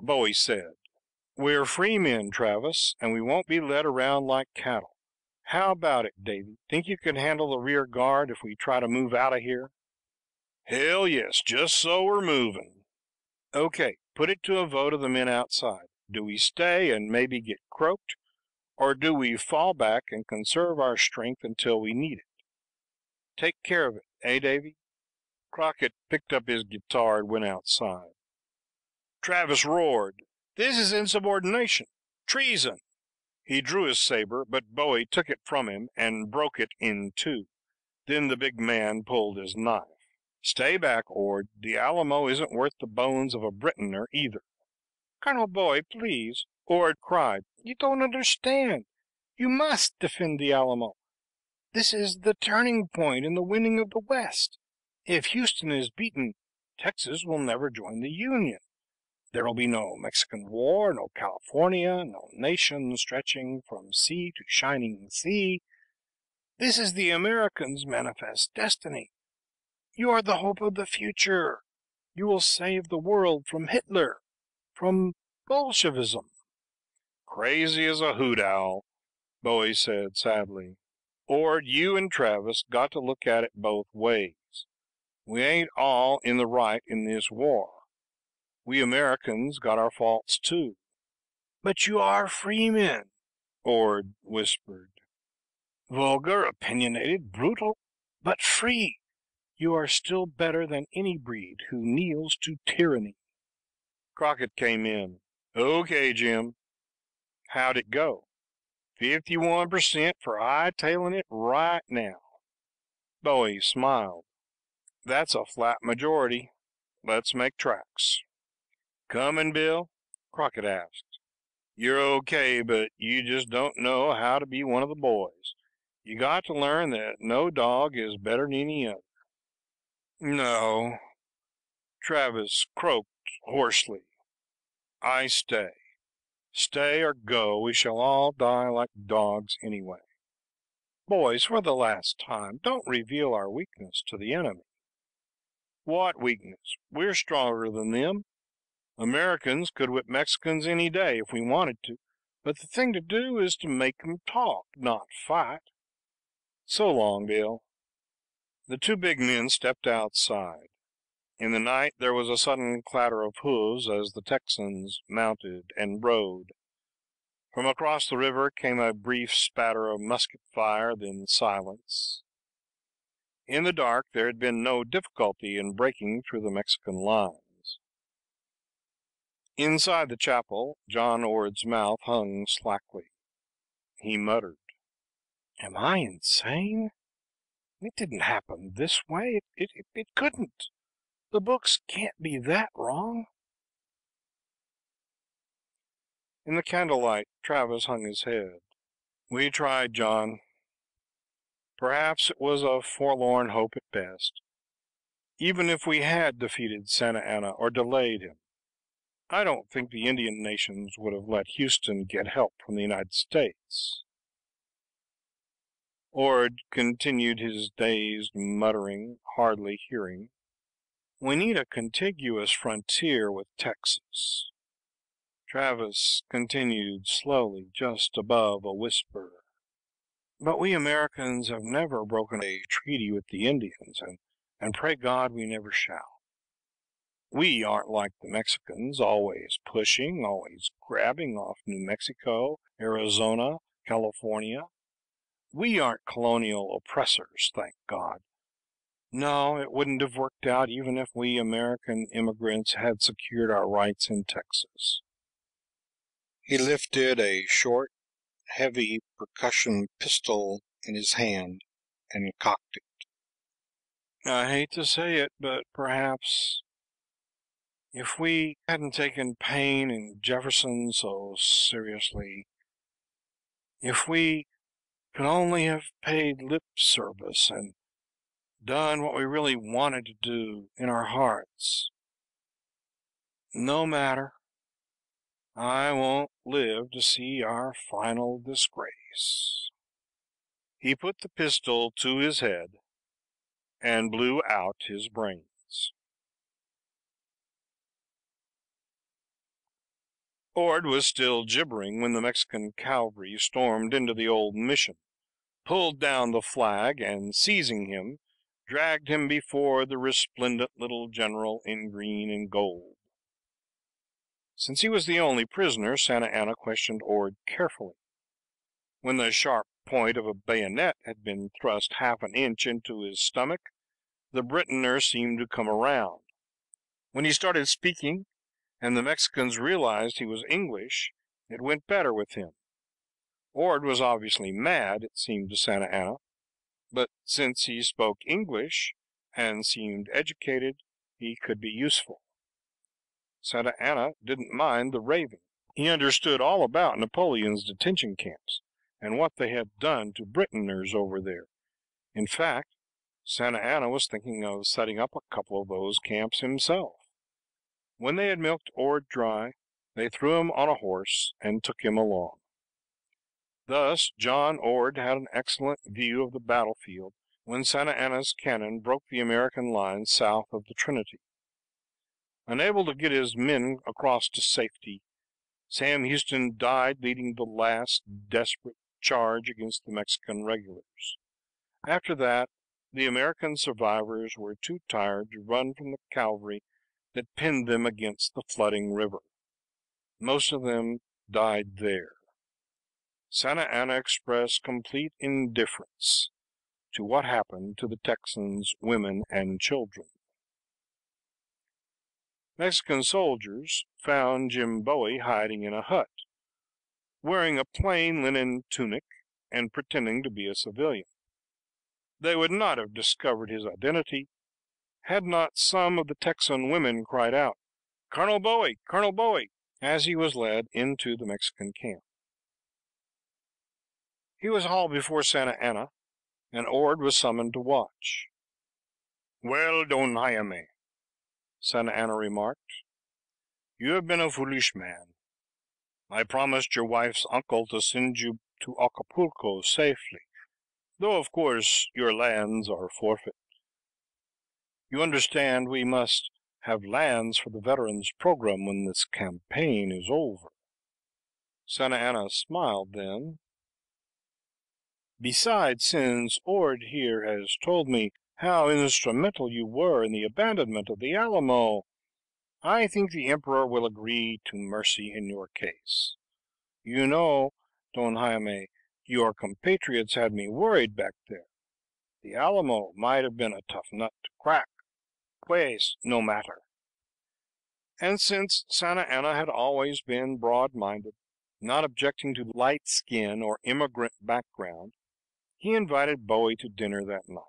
Bowie said. We're free men, Travis, and we won't be led around like cattle. How about it, Davy? Think you can handle the rear guard if we try to move out of here? Hell yes, just so we're moving. Okay, put it to a vote of the men outside. Do we stay and maybe get croaked, or do we fall back and conserve our strength until we need it? Take care of it, eh, Davy? Crockett picked up his guitar and went outside. Travis roared, "This is insubordination! Treason!" He drew his saber, but Bowie took it from him and broke it in two. Then the big man pulled his knife. "Stay back, Ord. The Alamo isn't worth the bones of a Britainer either." "Colonel Bowie, please," Ord cried. "You don't understand. You must defend the Alamo. This is the turning point in the winning of the West. If Houston is beaten, Texas will never join the Union. There will be no Mexican War, no California, no nation stretching from sea to shining sea. This is the Americans' manifest destiny. You are the hope of the future. You will save the world from Hitler, from Bolshevism." "Crazy as a hoot owl," Bowie said sadly. "Ord, you and Travis got to look at it both ways. We ain't all in the right in this war. We Americans got our faults too." "But you are free men," Ord whispered. "Vulgar, opinionated, brutal, but free. You are still better than any breed who kneels to tyranny." Crockett came in. "Okay, Jim. How'd it go?" 51% for hightailing it right now." Bowie smiled. "That's a flat majority. Let's make tracks." "Coming, Bill?" Crockett asked. "You're okay, but you just don't know how to be one of the boys. You got to learn that no dog is better than any other." "No," Travis croaked hoarsely. "I stay. Stay or go, we shall all die like dogs anyway. Boys, for the last time, don't reveal our weakness to the enemy." "What weakness? We're stronger than them. Americans could whip Mexicans any day if we wanted to, but the thing to do is to make them talk, not fight. So long, Bill." The two big men stepped outside. In the night there was a sudden clatter of hoofs as the Texans mounted and rode. From across the river came a brief spatter of musket fire, then silence. In the dark there had been no difficulty in breaking through the Mexican lines. Inside the chapel, John Ord's mouth hung slackly. He muttered, "Am I insane? It didn't happen this way. It couldn't. The books can't be that wrong." In the candlelight, Travis hung his head. "We tried, John. Perhaps it was a forlorn hope at best. Even if we had defeated Santa Anna or delayed him, I don't think the Indian nations would have let Houston get help from the United States." Ord continued his dazed muttering, hardly hearing. "We need a contiguous frontier with Texas." Travis continued slowly, just above a whisper, "But we Americans have never broken a treaty with the Indians, and pray God we never shall. We aren't like the Mexicans, always pushing, always grabbing off New Mexico, Arizona, California. We aren't colonial oppressors, thank God. No, it wouldn't have worked out even if we American immigrants had secured our rights in Texas." He lifted a short, heavy percussion pistol in his hand and cocked it. "I hate to say it, but perhaps if we hadn't taken Paine and Jefferson so seriously, if we could only have paid lip service and done what we really wanted to do in our hearts. No matter. I won't live to see our final disgrace." He put the pistol to his head and blew out his brains. Ord was still gibbering when the Mexican cavalry stormed into the old mission, pulled down the flag, and seizing him, dragged him before the resplendent little general in green and gold. Since he was the only prisoner, Santa Anna questioned Ord carefully. When the sharp point of a bayonet had been thrust half an inch into his stomach, the Britoner seemed to come around. When he started speaking, and the Mexicans realized he was English, it went better with him. Ord was obviously mad, it seemed to Santa Anna, but since he spoke English and seemed educated, he could be useful. Santa Anna didn't mind the raving. He understood all about Napoleon's detention camps and what they had done to Britoners over there. In fact, Santa Anna was thinking of setting up a couple of those camps himself. When they had milked Ord dry, they threw him on a horse and took him along. Thus John Ord had an excellent view of the battlefield when Santa Anna's cannon broke the American lines south of the Trinity. Unable to get his men across to safety, Sam Houston died leading the last desperate charge against the Mexican regulars. After that, the American survivors were too tired to run from the cavalry that pinned them against the flooding river. Most of them died there. Santa Anna expressed complete indifference to what happened to the Texans' women and children. Mexican soldiers found Jim Bowie hiding in a hut, wearing a plain linen tunic and pretending to be a civilian. They would not have discovered his identity had not some of the Texan women cried out, "Colonel Bowie! Colonel Bowie!" as he was led into the Mexican camp. He was hauled before Santa Anna, and Ord was summoned to watch. "Well, Don Jaime," Santa Anna remarked, "you have been a foolish man. I promised your wife's uncle to send you to Acapulco safely, though of course your lands are forfeit. You understand we must have lands for the veterans' program when this campaign is over." Santa Anna smiled then. "Besides, since Ord here has told me how instrumental you were in the abandonment of the Alamo, I think the Emperor will agree to mercy in your case. You know, Don Jaime, your compatriots had me worried back there. The Alamo might have been a tough nut to crack. Pues, no matter." And since Santa Anna had always been broad-minded, not objecting to light skin or immigrant background, he invited Bowie to dinner that night.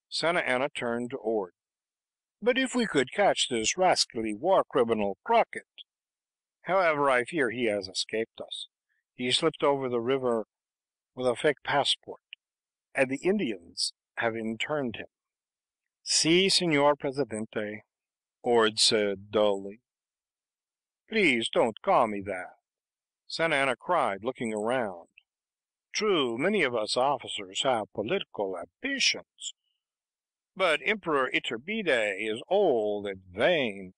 Santa Anna turned to Ord. "But if we could catch this rascally war criminal Crockett. However, I fear he has escaped us. He slipped over the river with a fake passport, and the Indians have interned him." "Si, Senor Presidente," Ord said dully. "Please don't call me that," Santa Anna cried, looking around. "True, many of us officers have political ambitions, but Emperor Iturbide is old and vain.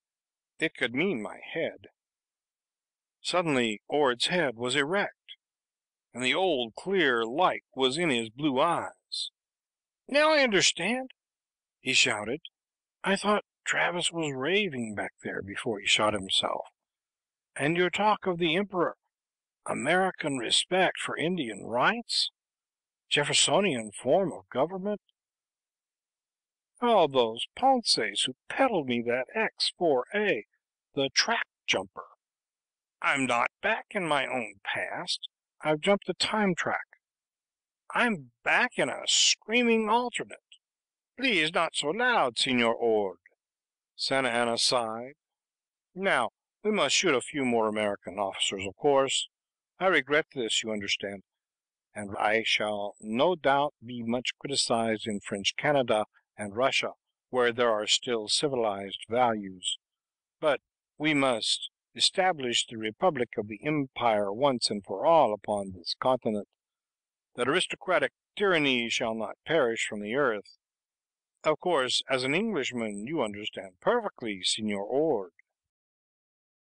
It could mean my head." Suddenly Ord's head was erect, and the old clear light was in his blue eyes. "Now I understand!" he shouted. "I thought Travis was raving back there before he shot himself. And your talk of the Emperor, American respect for Indian rights, Jeffersonian form of government. Oh, those Ponces who peddled me that X4A, the track jumper. I'm not back in my own past. I've jumped the time track. I'm back in a screaming alternate. Please, not so loud, Senor Ord." Santa Anna sighed. "Now, we must shoot a few more American officers, of course. I regret this, you understand, and I shall no doubt be much criticized in French Canada and Russia, where there are still civilized values. But we must establish the Republic of the Empire once and for all upon this continent. That aristocratic tyranny shall not perish from the earth. Of course, as an Englishman, you understand perfectly, Senor Ord."